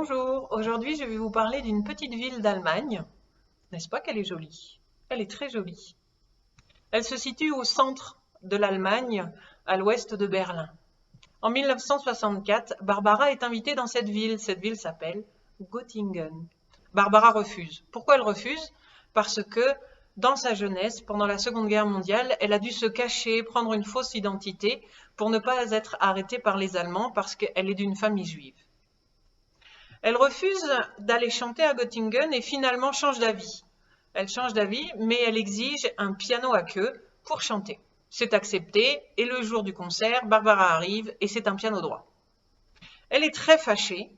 Bonjour, aujourd'hui je vais vous parler d'une petite ville d'Allemagne. N'est-ce pas qu'elle est jolie? Elle est très jolie. Elle se situe au centre de l'Allemagne, à l'ouest de Berlin. En 1964, Barbara est invitée dans cette ville. Cette ville s'appelle Göttingen. Barbara refuse. Pourquoi elle refuse? Parce que dans sa jeunesse, pendant la Seconde Guerre mondiale, elle a dû se cacher, prendre une fausse identité pour ne pas être arrêtée par les Allemands parce qu'elle est d'une famille juive. Elle refuse d'aller chanter à Göttingen et finalement change d'avis. Elle change d'avis, mais elle exige un piano à queue pour chanter. C'est accepté, et le jour du concert, Barbara arrive et c'est un piano droit. Elle est très fâchée,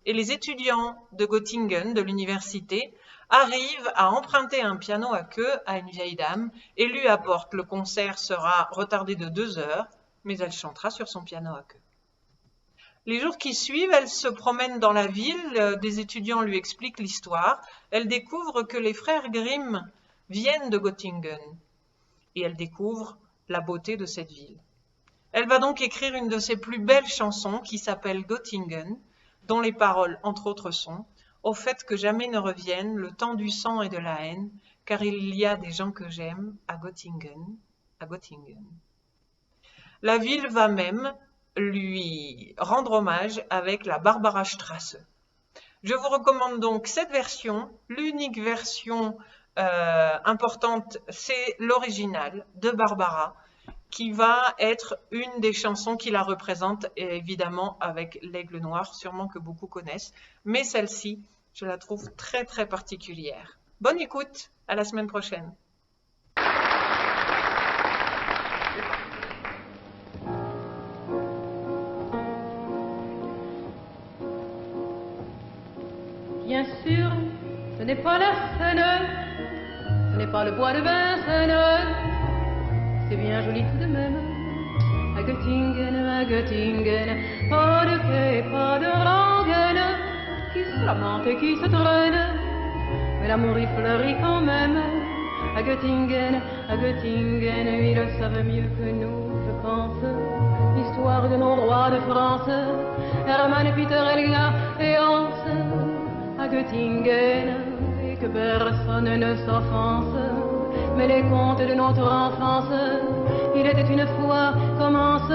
et les étudiants de Göttingen, de l'université, arrivent à emprunter un piano à queue à une vieille dame et lui apportent. Le concert sera retardé de 2 heures, mais elle chantera sur son piano à queue. Les jours qui suivent, elle se promène dans la ville, des étudiants lui expliquent l'histoire, elle découvre que les frères Grimm viennent de Göttingen et elle découvre la beauté de cette ville. Elle va donc écrire une de ses plus belles chansons qui s'appelle Göttingen, dont les paroles, entre autres, sont « Au fait que jamais ne revienne le temps du sang et de la haine, car il y a des gens que j'aime à Göttingen, à Göttingen. » La ville va même lui rendre hommage avec la Barbarastraße. Je vous recommande donc cette version. L'unique version importante, c'est l'original de Barbara, qui va être une des chansons qui la représente, et évidemment avec l'Aigle Noir, sûrement que beaucoup connaissent, mais celle-ci, je la trouve très très particulière. Bonne écoute, à la semaine prochaine. Bien sûr, ce n'est pas la Seine, ce n'est pas le bois de Vincennes, c'est bien joli tout de même. À Göttingen, pas de quai, pas de rengaine, qui se lamente et qui se traîne, mais l'amour y fleurit quand même. À Göttingen, ils le savent mieux que nous, je pense, l'histoire de nos rois de France, Hermann, Peter, Helga et Hans. À Göttingen, et que personne ne s'offense, mais les contes de notre enfance, il était une fois, commence.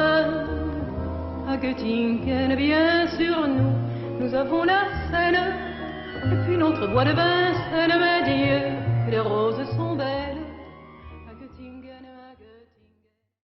À Göttingen, bien sûr, nous avons la Seine, et puis notre bois de Vincennes, mais Dieu, les roses sont belles.